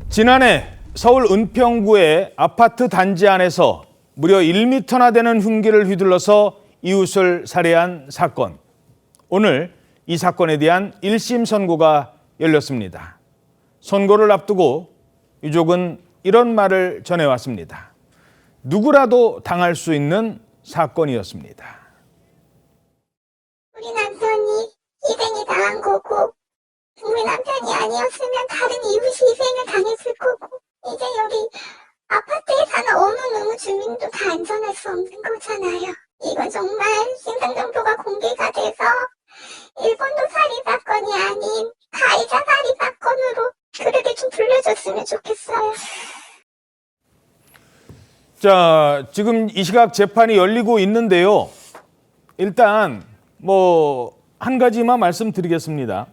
지난해 서울 은평구의 아파트 단지 안에서 무려 1m나 되는 흉기를 휘둘러서 이웃을 살해한 사건. 오늘 이 사건에 대한 1심 선고가 열렸습니다. 선고를 앞두고 유족은 이런 말을 전해왔습니다. 누구라도 당할 수 있는 사건이었습니다. 우리 남편이 희생이 당한 거고, 우리 남편이 아니었으면 다른 이웃이 희생을 당했을 거고, 이제 여기 아파트에 사는 어느 주민도 다 안전할 수 없는 거잖아요. 이건 정말 신상 정보가 공개가 돼서 일본도 살인 사건이 아닌 가해자 살인 사건으로 그렇게 좀 불려줬으면 좋겠어요. 자, 지금 이 시각 재판이 열리고 있는데요. 일단 한 가지만 말씀드리겠습니다.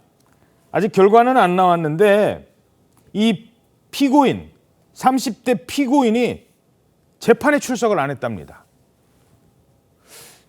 아직 결과는 안 나왔는데 이 피고인, 30대 피고인이 재판에 출석을 안 했답니다.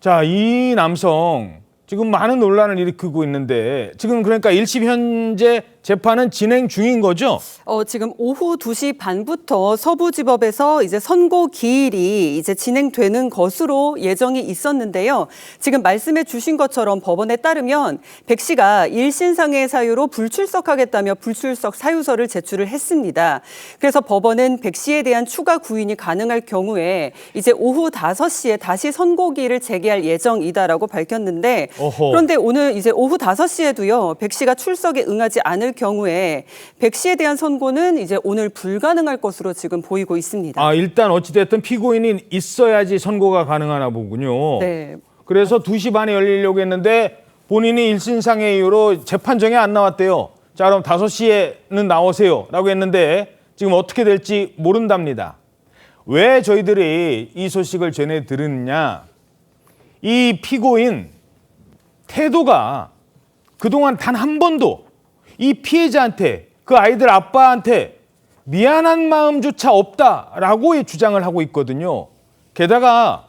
자, 이 남성 지금 많은 논란을 일으키고 있는데 지금 그러니까 1심 현재 재판은 진행 중인 거죠? 지금 오후 2시 반부터 서부지법에서 이제 선고 기일이 이제 진행되는 것으로 예정이 있었는데요. 지금 말씀해 주신 것처럼 법원에 따르면 백 씨가 일신상의 사유로 불출석하겠다며 불출석 사유서를 제출을 했습니다. 그래서 법원은 백 씨에 대한 추가 구인이 가능할 경우에 이제 오후 5시에 다시 선고기일을 재개할 예정이다라고 밝혔는데 어허. 그런데 오늘 이제 오후 5시에도요. 백 씨가 출석에 응하지 않을 경우에 백 씨에 대한 선고는 이제 오늘 불가능할 것으로 지금 보이고 있습니다. 아, 일단 어찌됐든 피고인이 있어야지 선고가 가능하나 보군요. 네. 그래서 2시 반에 열리려고 했는데 본인이 일신상의 이유로 재판정에 안 나왔대요. 자, 그럼 5시에는 나오세요 라고 했는데 지금 어떻게 될지 모른답니다. 왜 저희들이 이 소식을 전해 들었냐? 이 피고인 태도가 그동안 단 한 번도 이 피해자한테, 그 아이들 아빠한테 미안한 마음조차 없다라고 주장을 하고 있거든요. 게다가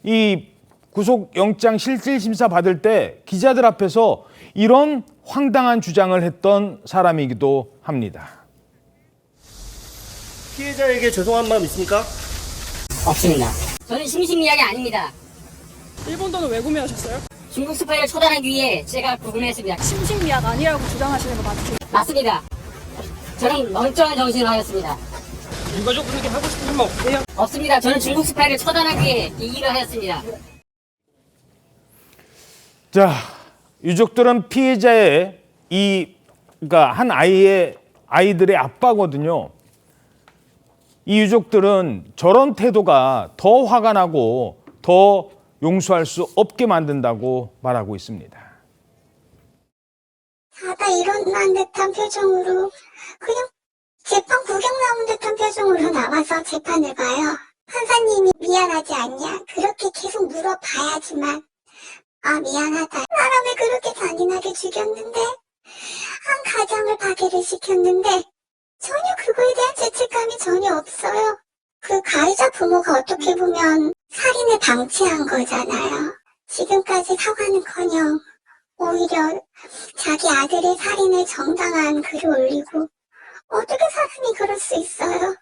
이 구속영장 실질심사 받을 때 기자들 앞에서 이런 황당한 주장을 했던 사람이기도 합니다. 피해자에게 죄송한 마음 있습니까? 없습니다. 저는 심심이야기 아닙니다. 일본 돈을 왜 구매하셨어요? 중국 스파이를 처단하기 위해 제가 구매했습니다. 심신미약 아니라고 주장하시는 거 맞죠? 맞습니다. 저는 멀쩡한 정신으로 하였습니다. 일반적으로 그렇게 하고 싶은 말 없으세요? 없습니다. 저는 중국 스파이를 처단하기 위해 이 일을 하였습니다. 자, 유족들은 피해자의 그러니까 한 아이들의 아빠거든요. 이 유족들은 저런 태도가 더 화가 나고 더 용서할 수 없게 만든다고 말하고 있습니다. 자다 일어난 듯한 표정으로 그냥 재판 구경 나온 듯한 표정으로 나와서 재판을 봐요. 판사님이 미안하지 않냐? 그렇게 계속 물어봐야지만 미안하다. 사람을 그렇게 잔인하게 죽였는데 한 가정을 파괴를 시켰는데 전혀 그거에 대한 죄책감이 전혀 없어요. 그 가해자 부모가 어떻게 보면 살인을 방치한 거잖아요. 지금까지 사과는커녕 오히려 자기 아들의 살인을 정당한 글을 올리고 어떻게 사람이 그럴 수 있어요?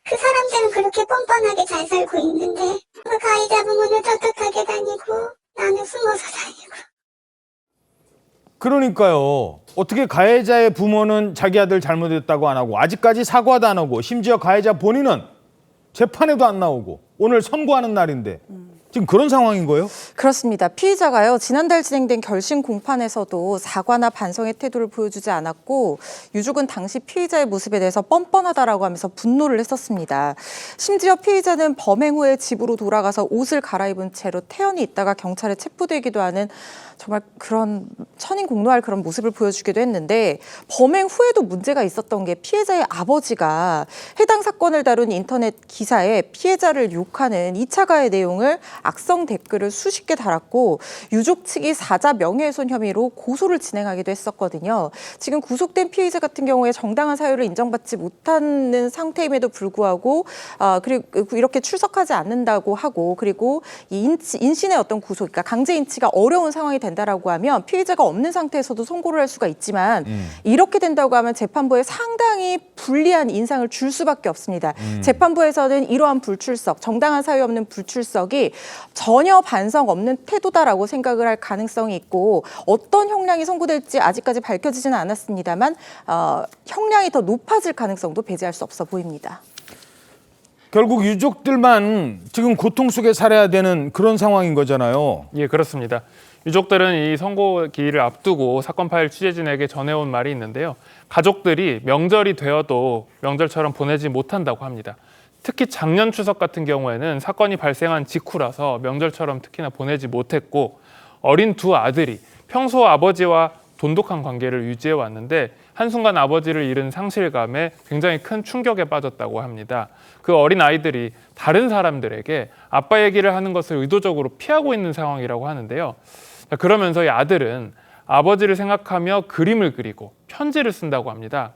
그 사람들은 그렇게 뻔뻔하게 잘 살고 있는데 그 가해자 부모는 떳떳하게 다니고 나는 숨어서 다니고. 그러니까요. 어떻게 가해자의 부모는 자기 아들 잘못했다고 안 하고 아직까지 사과도 안 하고 심지어 가해자 본인은 재판에도 안 나오고 오늘 선고하는 날인데 지금 그런 상황인 거예요? 그렇습니다. 피의자가요, 지난달 진행된 결심 공판에서도 사과나 반성의 태도를 보여주지 않았고 유족은 당시 피의자의 모습에 대해서 뻔뻔하다라고 하면서 분노를 했었습니다. 심지어 피의자는 범행 후에 집으로 돌아가서 옷을 갈아입은 채로 태연히 있다가 경찰에 체포되기도 하는 정말 그런 천인공노할 그런 모습을 보여주기도 했는데 범행 후에도 문제가 있었던 게 피해자의 아버지가 해당 사건을 다룬 인터넷 기사에 피해자를 욕하는 2차 가해 내용을 악성 댓글을 수십 개 달았고 유족 측이 사자 명예훼손 혐의로 고소를 진행하기도 했었거든요. 지금 구속된 피의자 같은 경우에 정당한 사유를 인정받지 못하는 상태임에도 불구하고 그리고 이렇게 출석하지 않는다고 하고 그리고 이 인신의 어떤 구속, 그러니까 강제 인치가 어려운 상황이 된다라고 하면 피의자가 없는 상태에서도 선고를 할 수가 있지만 이렇게 된다고 하면 재판부에 상당히 불리한 인상을 줄 수밖에 없습니다. 재판부에서는 이러한 불출석, 정당한 사유 없는 불출석이 전혀 반성 없는 태도다라고 생각을 할 가능성이 있고 어떤 형량이 선고될지 아직까지 밝혀지지는 않았습니다만 형량이 더 높아질 가능성도 배제할 수 없어 보입니다. 결국 유족들만 지금 고통 속에 살아야 되는 그런 상황인 거잖아요. 예, 그렇습니다. 유족들은 이 선고 기일을 앞두고 사건 파일 취재진에게 전해온 말이 있는데요. 가족들이 명절이 되어도 명절처럼 보내지 못한다고 합니다. 특히 작년 추석 같은 경우에는 사건이 발생한 직후라서 명절처럼 특히나 보내지 못했고 어린 두 아들이 평소 아버지와 돈독한 관계를 유지해 왔는데 한순간 아버지를 잃은 상실감에 굉장히 큰 충격에 빠졌다고 합니다. 그 어린 아이들이 다른 사람들에게 아빠 얘기를 하는 것을 의도적으로 피하고 있는 상황이라고 하는데요. 그러면서 이 아들은 아버지를 생각하며 그림을 그리고 편지를 쓴다고 합니다.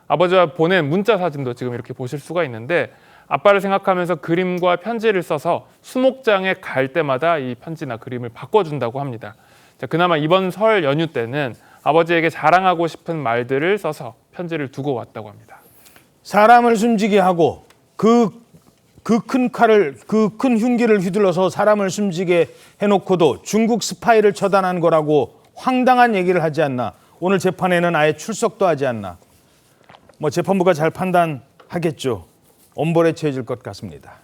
아버지와 보낸 문자 사진도 지금 이렇게 보실 수가 있는데 아빠를 생각하면서 그림과 편지를 써서 수목장에 갈 때마다 이 편지나 그림을 바꿔준다고 합니다. 그나마 이번 설 연휴 때는 아버지에게 자랑하고 싶은 말들을 써서 편지를 두고 왔다고 합니다. 사람을 숨지게 하고 그 큰 칼을, 그 큰 흉기를 휘둘러서 사람을 숨지게 해놓고도 중국 스파이를 처단한 거라고 황당한 얘기를 하지 않나. 오늘 재판에는 아예 출석도 하지 않나. 뭐 재판부가 잘 판단하겠죠. 엄벌에 처해질 것 같습니다.